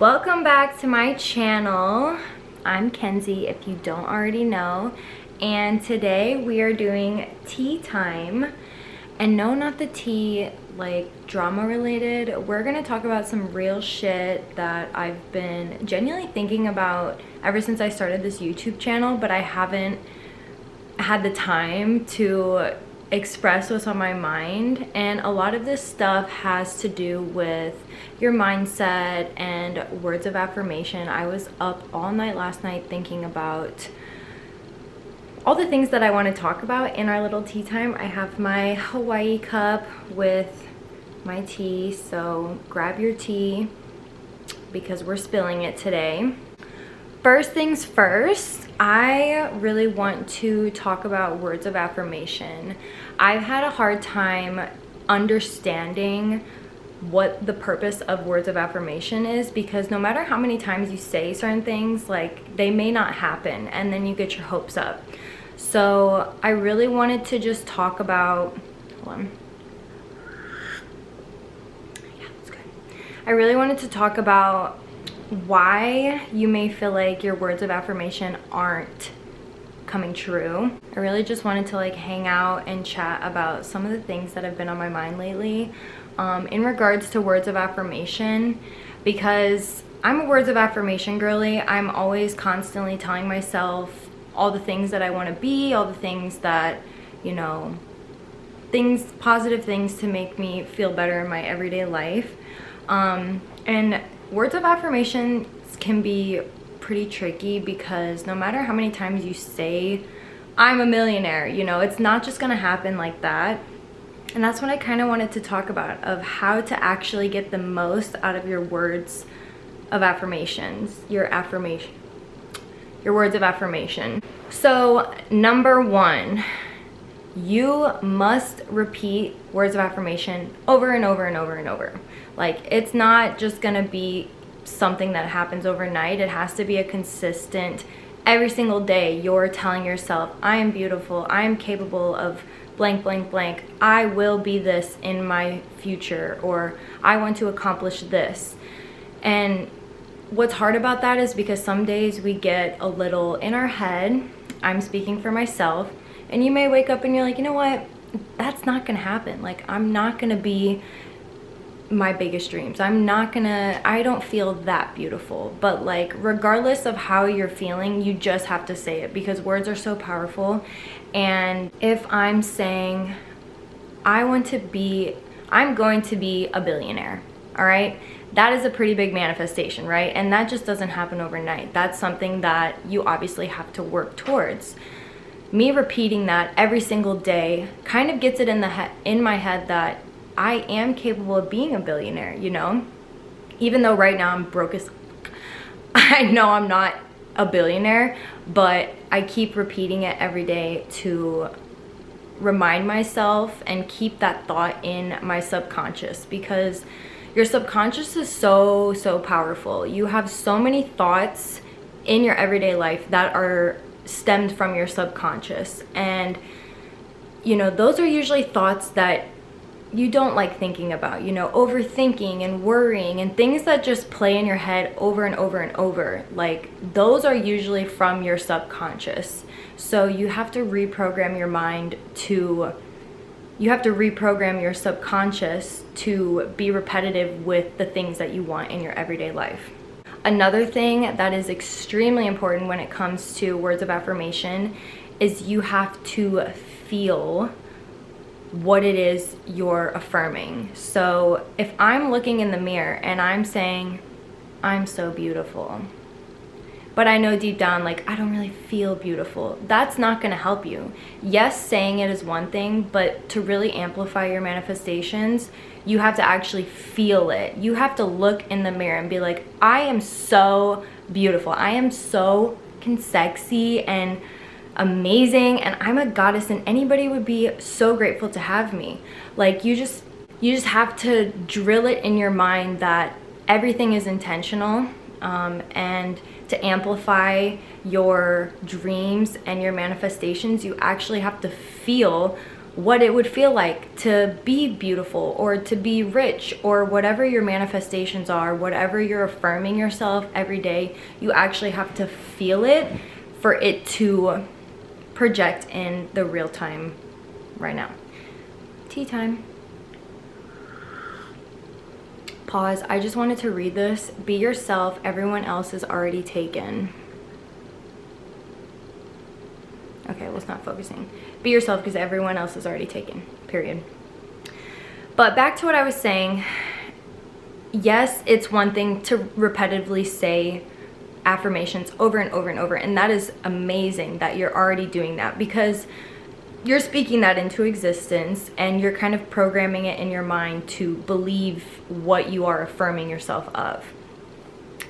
Welcome back to my channel. I'm Kenzie, if you don't already know, and today we are doing tea time. And no, not the tea like drama related. We're gonna talk about some real shit that I've been genuinely thinking about ever since I started this YouTube channel, but I haven't had the time to express what's on my mind. And a lot of this stuff has to do with your mindset and words of affirmation. I was up all night last night thinking about all the things that I want to talk about in our little tea time. I have my Hawaii cup with my tea, so grab your tea because we're spilling it today. First things first, I really want to talk about words of affirmation. I've had a hard time understanding what the purpose of words of affirmation is, because no matter how many times you say certain things, like, they may not happen and then you get your hopes up. So I really wanted to just talk about, hold on. Yeah, that's good. I really wanted to talk about why you may feel like your words of affirmation aren't coming true. I really just wanted to like hang out and chat about some of the things that have been on my mind lately in regards to words of affirmation, because I'm a words of affirmation girly. I'm always constantly telling myself all the things that I want to be, all the things that, you know, positive things to make me feel better in my everyday life. And words of affirmation can be pretty tricky because no matter how many times you say, I'm a millionaire, you know, it's not just gonna happen like that. And that's what I kind of wanted to talk about, of how to actually get the most out of your words of affirmations, your words of affirmation. So number one, you must repeat words of affirmation over and over and over and over. Like, it's not just gonna be something that happens overnight. It has to be a consistent, every single day you're telling yourself, I am beautiful, I am capable of blank, blank, blank, I will be this in my future, or I want to accomplish this. And what's hard about that is because some days we get a little in our head. I'm speaking for myself, and you may wake up and you're like, you know what, that's not gonna happen. Like, I'm not gonna be my biggest dreams. I don't feel that beautiful. But like, regardless of how you're feeling, you just have to say it, because words are so powerful. And if I'm saying, I'm going to be a billionaire, all right? That is a pretty big manifestation, right? And that just doesn't happen overnight. That's something that you obviously have to work towards. Me repeating that every single day kind of gets it in my head that I am capable of being a billionaire, you know? Even though right now I'm broke as I know I'm not a billionaire, but I keep repeating it every day to remind myself and keep that thought in my subconscious, because your subconscious is so powerful. You have so many thoughts in your everyday life that are stemmed from your subconscious, and you know, those are usually thoughts that you don't like thinking about, you know, overthinking and worrying and things that just play in your head over and over and over. Like, those are usually from your subconscious. So you have to reprogram your mind you have to reprogram your subconscious to be repetitive with the things that you want in your everyday life. Another thing that is extremely important when it comes to words of affirmation is you have to feel what it is you're affirming. So if I'm looking in the mirror and I'm saying, I'm so beautiful, but I know deep down, like, I don't really feel beautiful, that's not gonna help you. Yes, saying it is one thing, but to really amplify your manifestations, you have to actually feel it. You have to look in the mirror and be like, I am so beautiful. I am so sexy and amazing, and I'm a goddess, and anybody would be so grateful to have me. Like, you just have to drill it in your mind that everything is intentional, and to amplify your dreams and your manifestations, you actually have to feel what it would feel like to be beautiful or to be rich, or whatever your manifestations are, whatever you're affirming yourself every day, you actually have to feel it for it to project in the real time right now. Tea time. Pause. I just wanted to read this. Be yourself. Everyone else is already taken. Okay, well, it's not focusing. Be yourself because everyone else is already taken, period. But back to what I was saying. Yes, it's one thing to repetitively say affirmations over and over and over, and that is amazing that you're already doing that, because you're speaking that into existence and you're kind of programming it in your mind to believe what you are affirming yourself of.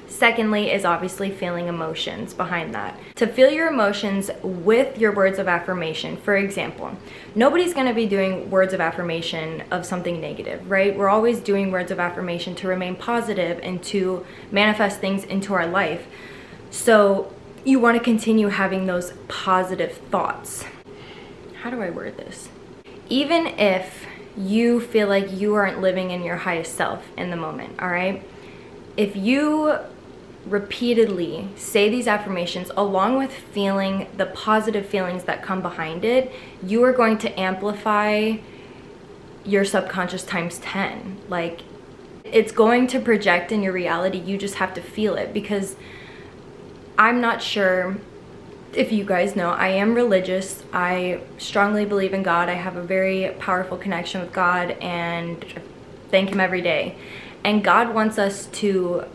Secondly is obviously feeling emotions behind that. To feel your emotions with your words of affirmation. For example, nobody's going to be doing words of affirmation of something negative, right? We're always doing words of affirmation to remain positive and to manifest things into our life. So you want to continue having those positive thoughts. How do I word this? Even if you feel like you aren't living in your highest self in the moment, all right? If you repeatedly say these affirmations along with feeling the positive feelings that come behind it, you are going to amplify your subconscious times 10. Like, it's going to project in your reality. You just have to feel it, because I'm not sure if you guys know, I am religious. I strongly believe in God. I have a very powerful connection with God and thank Him every day. And God wants us to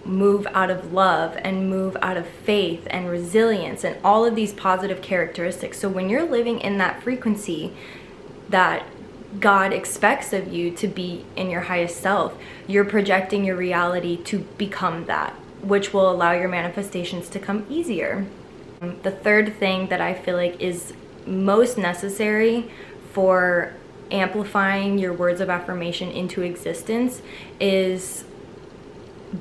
move out of love and move out of faith and resilience and all of these positive characteristics. So when you're living in that frequency that God expects of you to be in your highest self, you're projecting your reality to become that, which will allow your manifestations to come easier. The third thing that I feel like is most necessary for amplifying your words of affirmation into existence is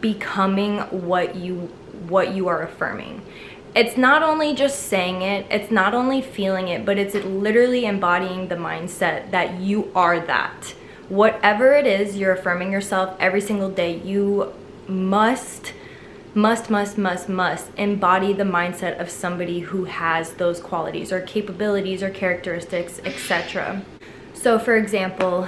becoming what you are affirming. It's not only just saying it, it's not only feeling it, but it's literally embodying the mindset that you are that. Whatever it is you're affirming yourself every single day, you must embody the mindset of somebody who has those qualities or capabilities or characteristics, etc. So for example,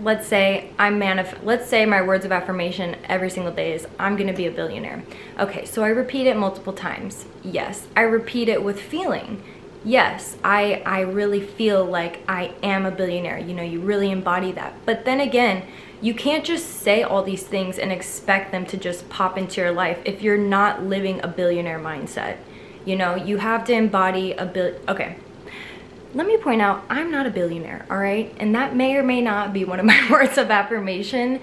let's say my words of affirmation every single day is I'm gonna be a billionaire. Okay, so I repeat it multiple times. Yes. I repeat it with feeling. Yes, I really feel like I am a billionaire. You know, you really embody that. But then again, you can't just say all these things and expect them to just pop into your life if you're not living a billionaire mindset. You know, you have to embody okay. Let me point out, I'm not a billionaire, all right? And that may or may not be one of my words of affirmation,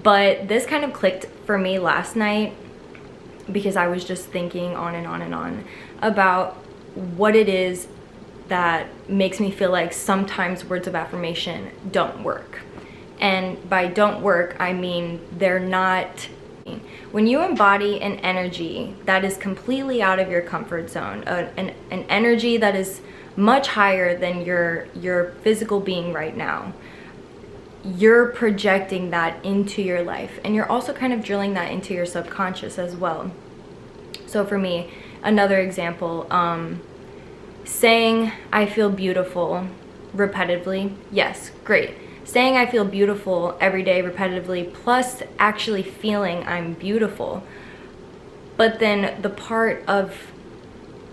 but this kind of clicked for me last night because I was just thinking on and on and on about what it is that makes me feel like sometimes words of affirmation don't work. And by don't work, I mean they're not. When you embody an energy that is completely out of your comfort zone, an energy that is much higher than your physical being right now, you're projecting that into your life, and you're also kind of drilling that into your subconscious as well. So for me, another example, saying I feel beautiful repetitively, yes, great. Saying I feel beautiful every day repetitively, plus actually feeling I'm beautiful. But then the part of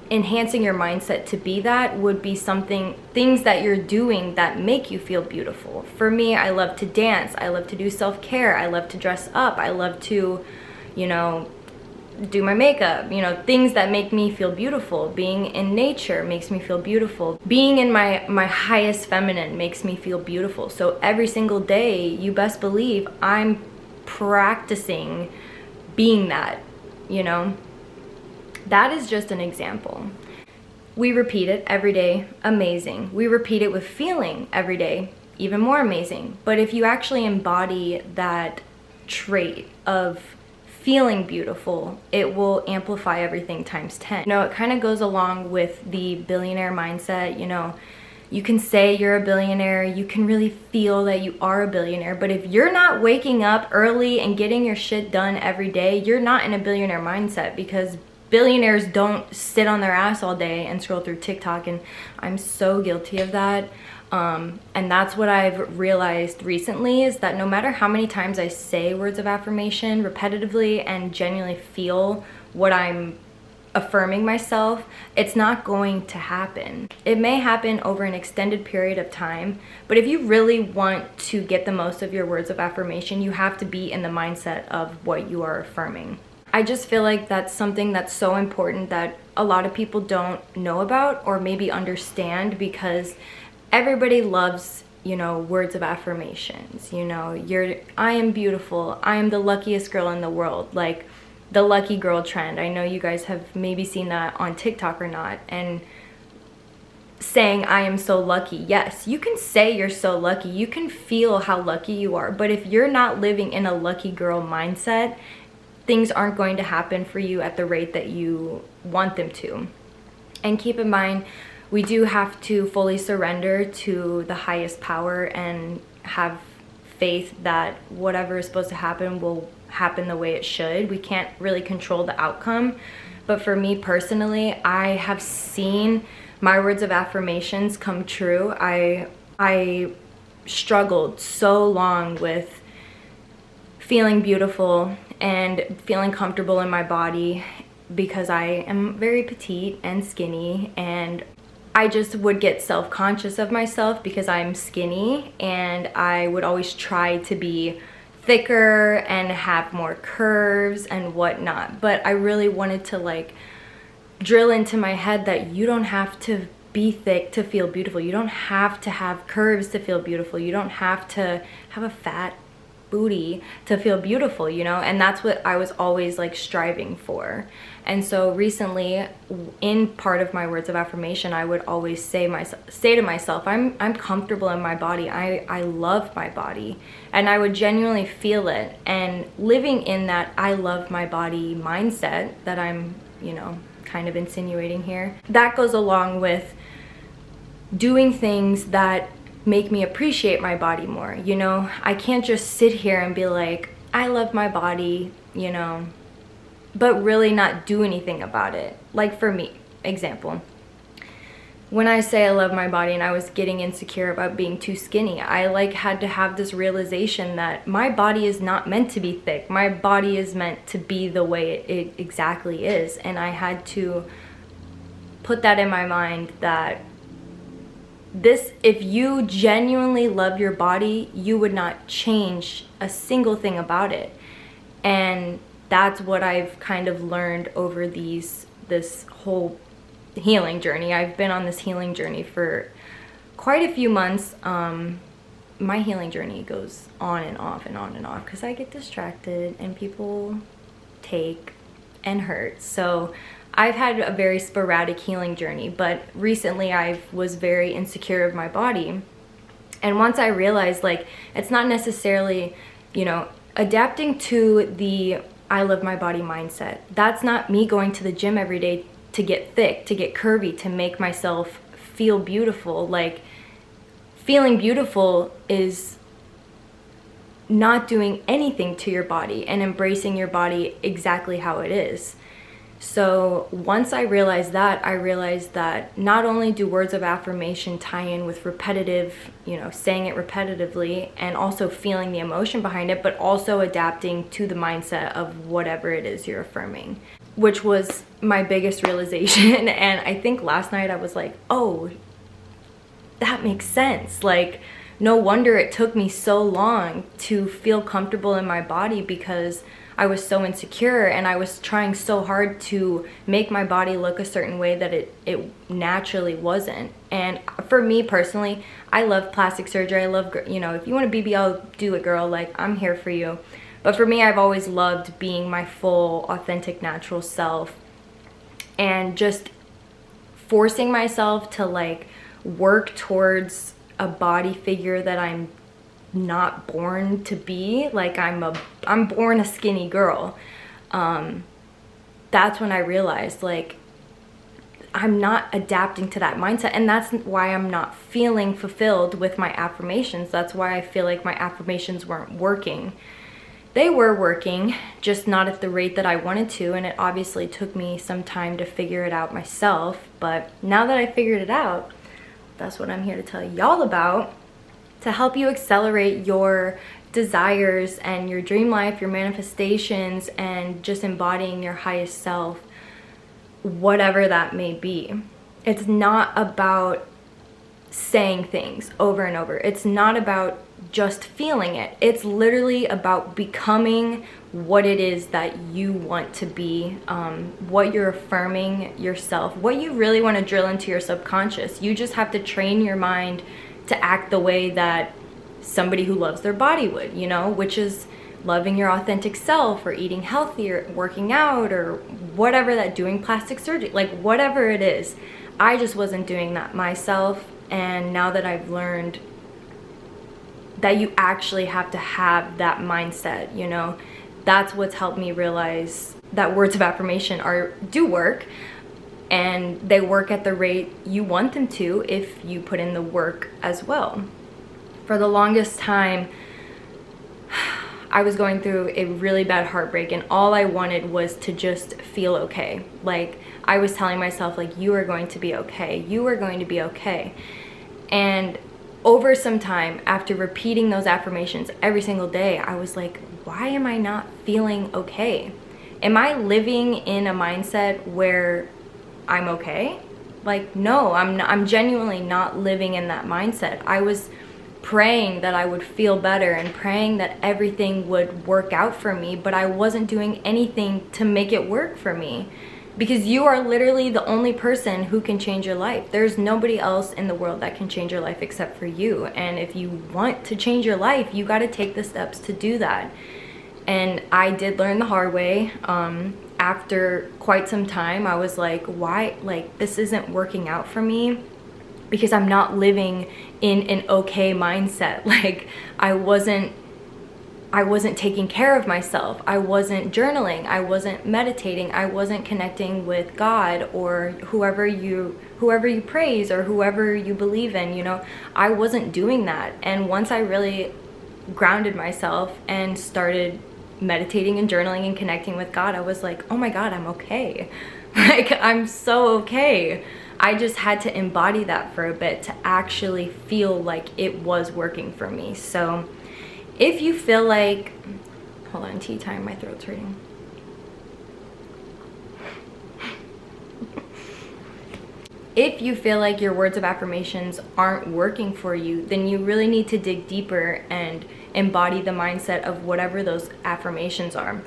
enhancing your mindset to be that would be things that you're doing that make you feel beautiful. For me, I love to dance. I love to do self-care. I love to dress up. I love to, you know, do my makeup, you know, things that make me feel beautiful. Being in nature makes me feel beautiful. Being in my highest feminine makes me feel beautiful. So every single day, you best believe I'm practicing being that, you know. That is just an example. We repeat it every day, amazing. We repeat it with feeling every day, even more amazing. But if you actually embody that trait of feeling beautiful, it will amplify everything times 10. You know, it kind of goes along with the billionaire mindset. You know, you can say you're a billionaire, you can really feel that you are a billionaire, but if you're not waking up early and getting your shit done every day, you're not in a billionaire mindset, because billionaires don't sit on their ass all day and scroll through TikTok, and I'm so guilty of that. And that's what I've realized recently, is that no matter how many times I say words of affirmation repetitively and genuinely feel what I'm affirming myself, it's not going to happen. It may happen over an extended period of time, but if you really want to get the most of your words of affirmation, you have to be in the mindset of what you are affirming. I just feel like that's something that's so important that a lot of people don't know about or maybe understand, because everybody loves, you know, words of affirmations. You know, I am beautiful, I am the luckiest girl in the world, like the lucky girl trend. I know you guys have maybe seen that on TikTok or not, and saying I am so lucky. Yes, you can say you're so lucky, you can feel how lucky you are, but if you're not living in a lucky girl mindset, things aren't going to happen for you at the rate that you want them to. And keep in mind, we do have to fully surrender to the highest power and have faith that whatever is supposed to happen will happen the way it should. We can't really control the outcome. But for me personally, I have seen my words of affirmations come true. I struggled so long with feeling beautiful and feeling comfortable in my body, because I am very petite and skinny, and I just would get self-conscious of myself because I'm skinny, and I would always try to be thicker and have more curves and whatnot. But I really wanted to like drill into my head that you don't have to be thick to feel beautiful. You don't have to have curves to feel beautiful. You don't have to have a fat booty to feel beautiful, you know? And that's what I was always like striving for. And so recently, in part of my words of affirmation, I would always say to myself, I'm comfortable in my body. I love my body, and I would genuinely feel it. And living in that I love my body mindset that I'm, you know, kind of insinuating here, that goes along with doing things that make me appreciate my body more. You know, I can't just sit here and be like, I love my body, you know, but really not do anything about it. Like for me, example, when I say I love my body and I was getting insecure about being too skinny, I like had to have this realization that my body is not meant to be thick. My body is meant to be the way it exactly is. And I had to put that in my mind that if you genuinely love your body, you would not change a single thing about it. And that's what I've kind of learned over this whole healing journey. I've been on this healing journey for quite a few months. My healing journey goes on and off and on and off because I get distracted and people take and hurt. So I've had a very sporadic healing journey, but recently I was very insecure of my body. And once I realized, like, it's not necessarily, you know, adapting to the I love my body mindset. That's not me going to the gym every day to get thick, to get curvy, to make myself feel beautiful. Like, feeling beautiful is not doing anything to your body and embracing your body exactly how it is. So once I realized that not only do words of affirmation tie in with repetitive, you know, saying it repetitively and also feeling the emotion behind it, but also adapting to the mindset of whatever it is you're affirming, which was my biggest realization. And I think last night I was like, oh, that makes sense. Like, no wonder it took me so long to feel comfortable in my body, because I was so insecure and I was trying so hard to make my body look a certain way that it naturally wasn't. And for me personally, I love plastic surgery. I love, you know, if you want a BBL, do it, girl. Like, I'm here for you. But for me, I've always loved being my full, authentic, natural self, and just forcing myself to like work towards a body figure that I'm not born to be. Like, I'm born a skinny girl. That's when I realized, like, I'm not adapting to that mindset, and that's why I'm not feeling fulfilled with my affirmations. That's why I feel like my affirmations weren't working. They were working, just not at the rate that I wanted to, and it obviously took me some time to figure it out myself. But now that I figured it out, that's what I'm here to tell y'all about, to help you accelerate your desires and your dream life, your manifestations, and just embodying your highest self, whatever that may be. It's not about saying things over and over. It's not about just feeling it. It's literally about becoming what it is that you want to be, what you're affirming yourself, what you really want to drill into your subconscious. You just have to train your mind to act the way that somebody who loves their body would, you know, which is loving your authentic self, or eating healthy, or working out, or whatever, that doing plastic surgery, like whatever it is. I just wasn't doing that myself, and now that I've learned that you actually have to have that mindset, you know, that's what's helped me realize that words of affirmation do work, and they work at the rate you want them to if you put in the work as well. For the longest time, I was going through a really bad heartbreak, and all I wanted was to just feel okay. Like, I was telling myself, like, you are going to be okay. You are going to be okay. And over some time, after repeating those affirmations every single day, I was like, why am I not feeling okay? Am I living in a mindset where I'm okay? Like, no, I'm genuinely not living in that mindset. I was praying that I would feel better and praying that everything would work out for me, but I wasn't doing anything to make it work for me, because you are literally the only person who can change your life. There's nobody else in the world that can change your life except for you. And if you want to change your life, you got to take the steps to do that. And I did learn the hard way. After quite some time, I was like, why, like, this isn't working out for me, because I'm not living in an okay mindset. Like, I wasn't taking care of myself. I wasn't journaling. I wasn't meditating. I wasn't connecting with God, or whoever you praise, or whoever you believe in, you know. I wasn't doing that. And once I really grounded myself and started meditating and journaling and connecting with God, I was like, oh my God, I'm okay. Like, I'm so okay. I just had to embody that for a bit to actually feel like it was working for me. So if you feel like, hold on, tea time, my throat's hurting. If you feel like your words of affirmations aren't working for you, then you really need to dig deeper and embody the mindset of whatever those affirmations are.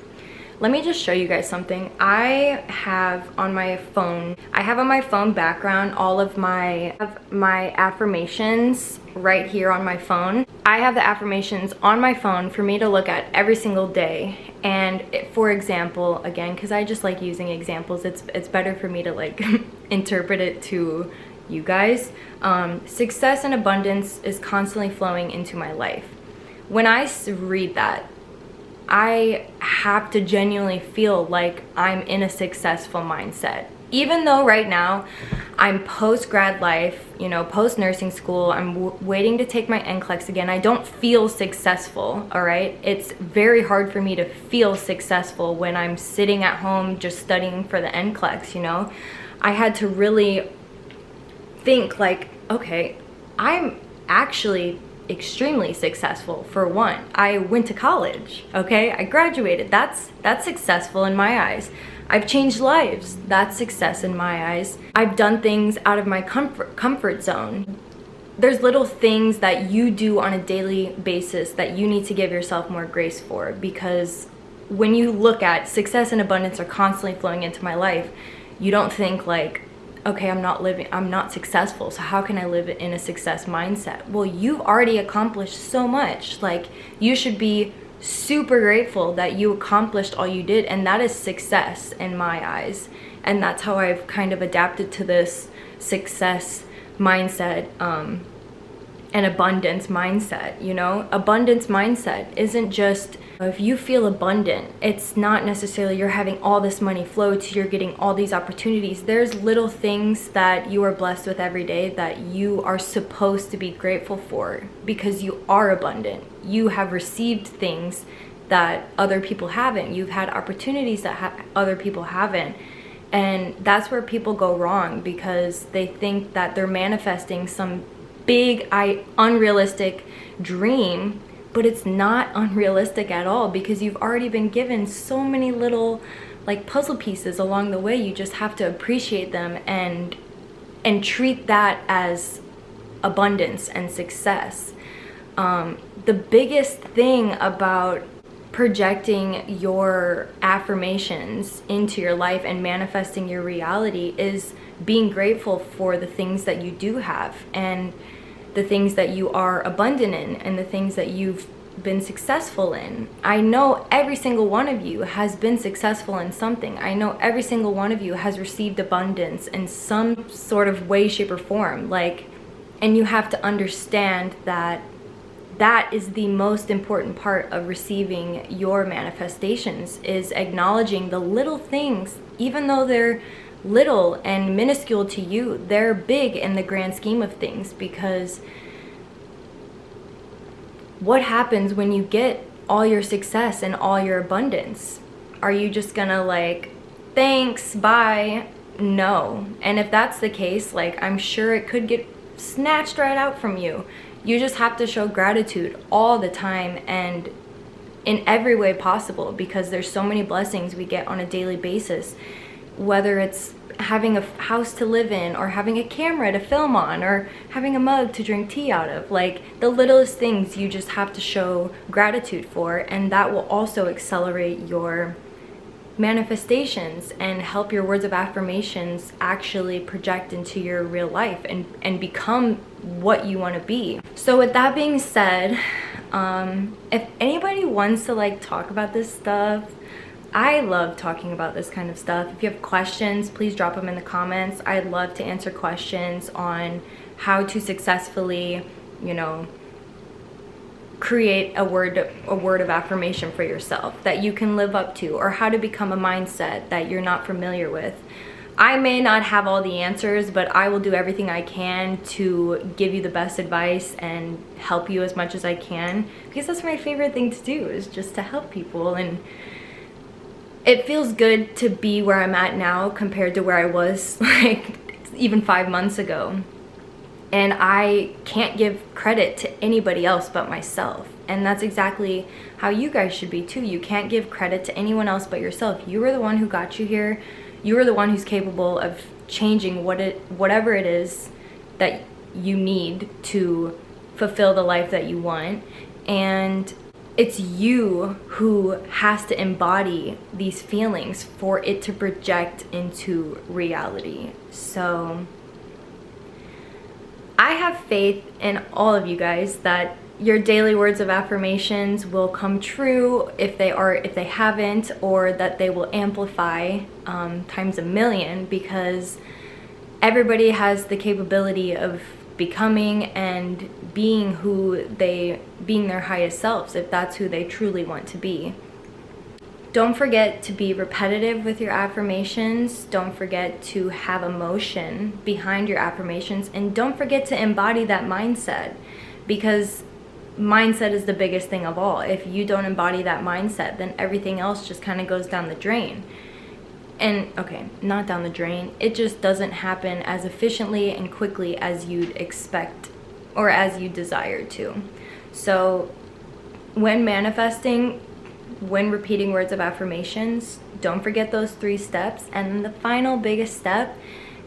Let me just show you guys something. I have on my phone background all of my affirmations right here on my phone. I have the affirmations on my phone for me to look at every single day. And for example, again, because I just like using examples, it's better for me to like interpret it to you guys. Success and abundance is constantly flowing into my life. When I read that, I have to genuinely feel like I'm in a successful mindset. Even though right now I'm post-grad life, you know, post-nursing school, I'm waiting to take my NCLEX again. I don't feel successful, all right? It's very hard for me to feel successful when I'm sitting at home just studying for the NCLEX, you know? I had to really think like, okay, I'm actually extremely successful. For one, I went to college, okay? I graduated. That's successful in my eyes. I've changed lives. That's success in my eyes. I've done things out of my comfort zone. There's little things that you do on a daily basis that you need to give yourself more grace for, because when you look at success and abundance are constantly flowing into my life, you don't think like, okay, I'm not successful, so how can I live in a success mindset? Well, you've already accomplished so much. Like, you should be super grateful that you accomplished all you did, and that is success in my eyes. And that's how I've kind of adapted to this success mindset. And an abundance mindset, you know? Abundance mindset isn't just if you feel abundant, it's not necessarily you're having all this money flow to you're getting all these opportunities. There's little things that you are blessed with every day that you are supposed to be grateful for because you are abundant. You have received things that other people haven't. You've had opportunities that other people haven't. And that's where people go wrong, because they think that they're manifesting some big, unrealistic dream, but it's not unrealistic at all, because you've already been given so many little like puzzle pieces along the way. You just have to appreciate them and treat that as abundance and success. The biggest thing about projecting your affirmations into your life and manifesting your reality is being grateful for the things that you do have, and the things that you are abundant in, and the things that you've been successful in. I know every single one of you has been successful in something. I know every single one of you has received abundance in some sort of way, shape, or form. And you have to understand that that is the most important part of receiving your manifestations, is acknowledging the little things. Even though they're little and minuscule to you, they're big in the grand scheme of things. Because what happens when you get all your success and all your abundance? Are you just gonna like, thanks, bye? No. And if that's the case, like, I'm sure it could get snatched right out from you. You just have to show gratitude all the time and in every way possible, because there's so many blessings we get on a daily basis, whether it's having a house to live in, or having a camera to film on, or having a mug to drink tea out of. Like, the littlest things you just have to show gratitude for, and that will also accelerate your manifestations and help your words of affirmations actually project into your real life and become what you want to be. So with that being said, if anybody wants to like talk about this stuff, I love talking about this kind of stuff. If you have questions, please drop them in the comments. I'd love to answer questions on how to successfully, you know, create a word of affirmation for yourself that you can live up to, or how to become a mindset that you're not familiar with. I may not have all the answers, but I will do everything I can to give you the best advice and help you as much as I can, because that's my favorite thing to do, is just to help people. And it feels good to be where I'm at now compared to where I was like even 5 months ago. And I can't give credit to anybody else but myself. And that's exactly how you guys should be too. You can't give credit to anyone else but yourself. You are the one who got you here. You are the one who's capable of changing whatever it is that you need to fulfill the life that you want. And it's you who has to embody these feelings for it to project into reality. So I have faith in all of you guys that your daily words of affirmations will come true, if they haven't, or that they will amplify times a million, because everybody has the capability of becoming and being being their highest selves, if that's who they truly want to be. Don't forget to be repetitive with your affirmations. Don't forget to have emotion behind your affirmations. And don't forget to embody that mindset, because mindset is the biggest thing of all. If you don't embody that mindset, then everything else just kind of goes down the drain. And okay, not down the drain. It just doesn't happen as efficiently and quickly as you'd expect or as you desire to. So when manifesting, when repeating words of affirmations, don't forget those 3 steps. And then the final biggest step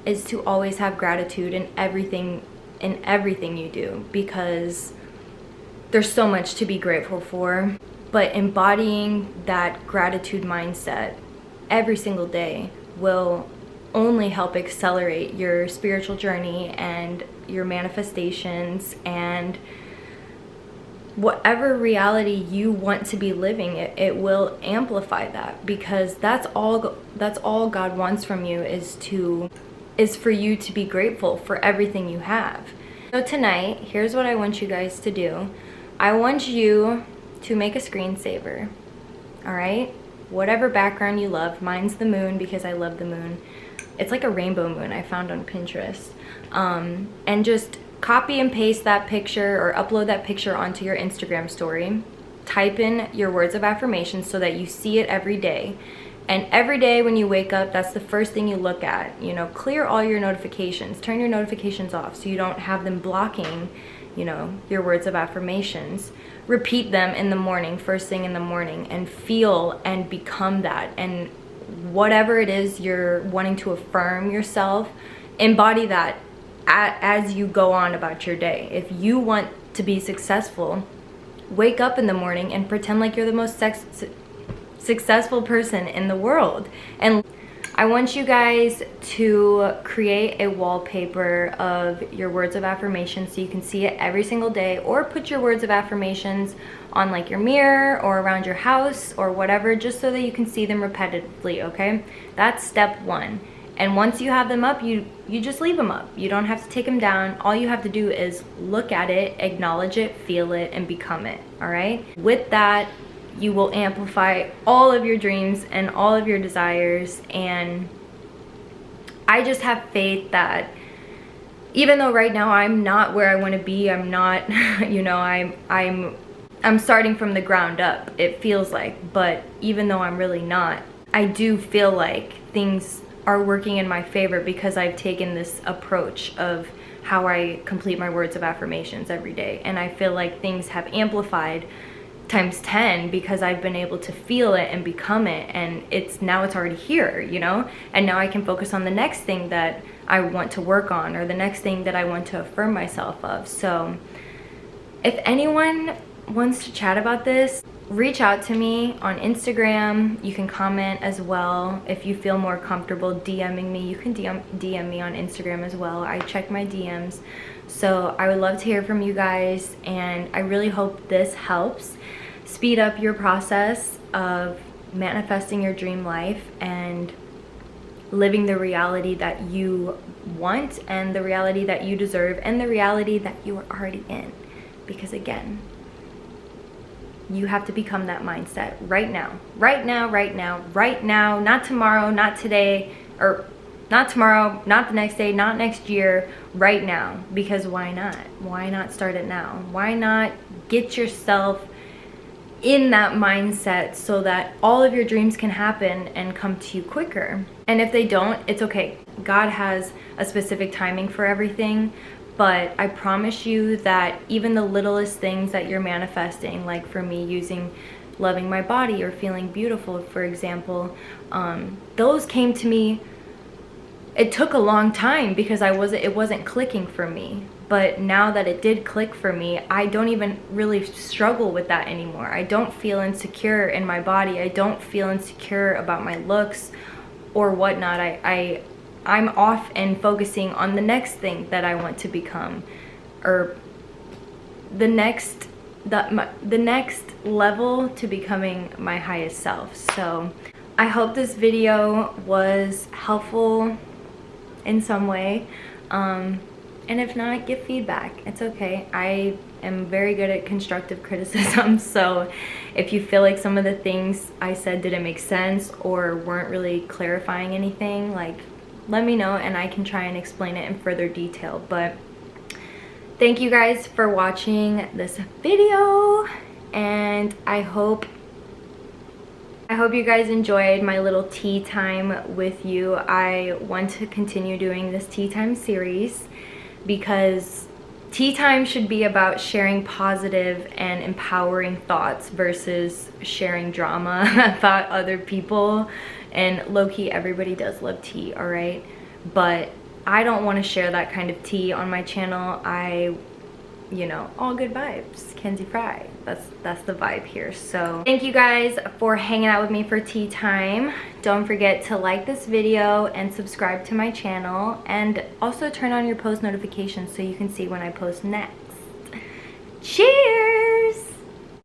is to always have gratitude in everything you do, because there's so much to be grateful for. But embodying that gratitude mindset every single day will only help accelerate your spiritual journey and your manifestations and whatever reality you want to be living. It will amplify that, because that's all God wants from you is for you to be grateful for everything you have. So tonight, here's what I want you guys to do. I want you to make a screensaver, all right? Whatever background you love. Mine's the moon because I love the moon. It's like a rainbow moon I found on Pinterest. And just copy and paste that picture or upload that picture onto your Instagram story. Type in your words of affirmation so that you see it every day. And every day when you wake up, that's the first thing you look at. You know, clear all your notifications. Turn your notifications off so you don't have them blocking, you know, your words of affirmations. Repeat them in the morning, first thing in the morning, and feel and become that. And whatever it is you're wanting to affirm yourself, embody that as you go on about your day. If you want to be successful, wake up in the morning and pretend like you're the most successful person in the world. And I want you guys to create a wallpaper of your words of affirmation so you can see it every single day, or put your words of affirmations on like your mirror or around your house or whatever, just so that you can see them repetitively, okay? That's step one. And once you have them up, you just leave them up. You don't have to take them down. All you have to do is look at it, acknowledge it, feel it, and become it, all right? With that, you will amplify all of your dreams and all of your desires. And I just have faith that even though right now I'm not where I want to be, I'm not, you know, I'm starting from the ground up, it feels like, but even though I'm really not, I do feel like things are working in my favor because I've taken this approach of how I complete my words of affirmations every day. And I feel like things have amplified times 10 because I've been able to feel it and become it, and now it's already here, you know? And now I can focus on the next thing that I want to work on, or the next thing that I want to affirm myself of. So if anyone wants to chat about this, reach out to me on Instagram. You can comment as well. If you feel more comfortable DMing me, you can DM me on Instagram as well. I check my DMs. So I would love to hear from you guys, and I really hope this helps speed up your process of manifesting your dream life and living the reality that you want, and the reality that you deserve, and the reality that you are already in. Because again, you have to become that mindset right now, right now, right now, right now, not tomorrow, not today, or not tomorrow, not the next day, not next year, right now. Because why not? Why not start it now? Why not get yourself in that mindset so that all of your dreams can happen and come to you quicker? And if they don't, it's okay. God has a specific timing for everything. But I promise you that even the littlest things that you're manifesting, like for me loving my body or feeling beautiful, for example, those came to me. It took a long time because it wasn't clicking for me. But now that it did click for me, I don't even really struggle with that anymore. I don't feel insecure in my body. I don't feel insecure about my looks or whatnot. I'm off and focusing on the next thing that I want to become, or the next level to becoming my highest self. So I hope this video was helpful in some way. And if not, give feedback. It's okay. I am very good at constructive criticism, so if you feel like some of the things I said didn't make sense or weren't really clarifying anything, like, let me know and I can try and explain it in further detail. But thank you guys for watching this video, and I hope you guys enjoyed my little tea time with you. I want to continue doing this tea time series because tea time should be about sharing positive and empowering thoughts versus sharing drama about other people. And low-key, everybody does love tea, all right? But I don't want to share that kind of tea on my channel. You know, all good vibes, Kenzie Fry. That's the vibe here. So thank you guys for hanging out with me for tea time. Don't forget to like this video and subscribe to my channel, and also turn on your post notifications so you can see when I post next. Cheers!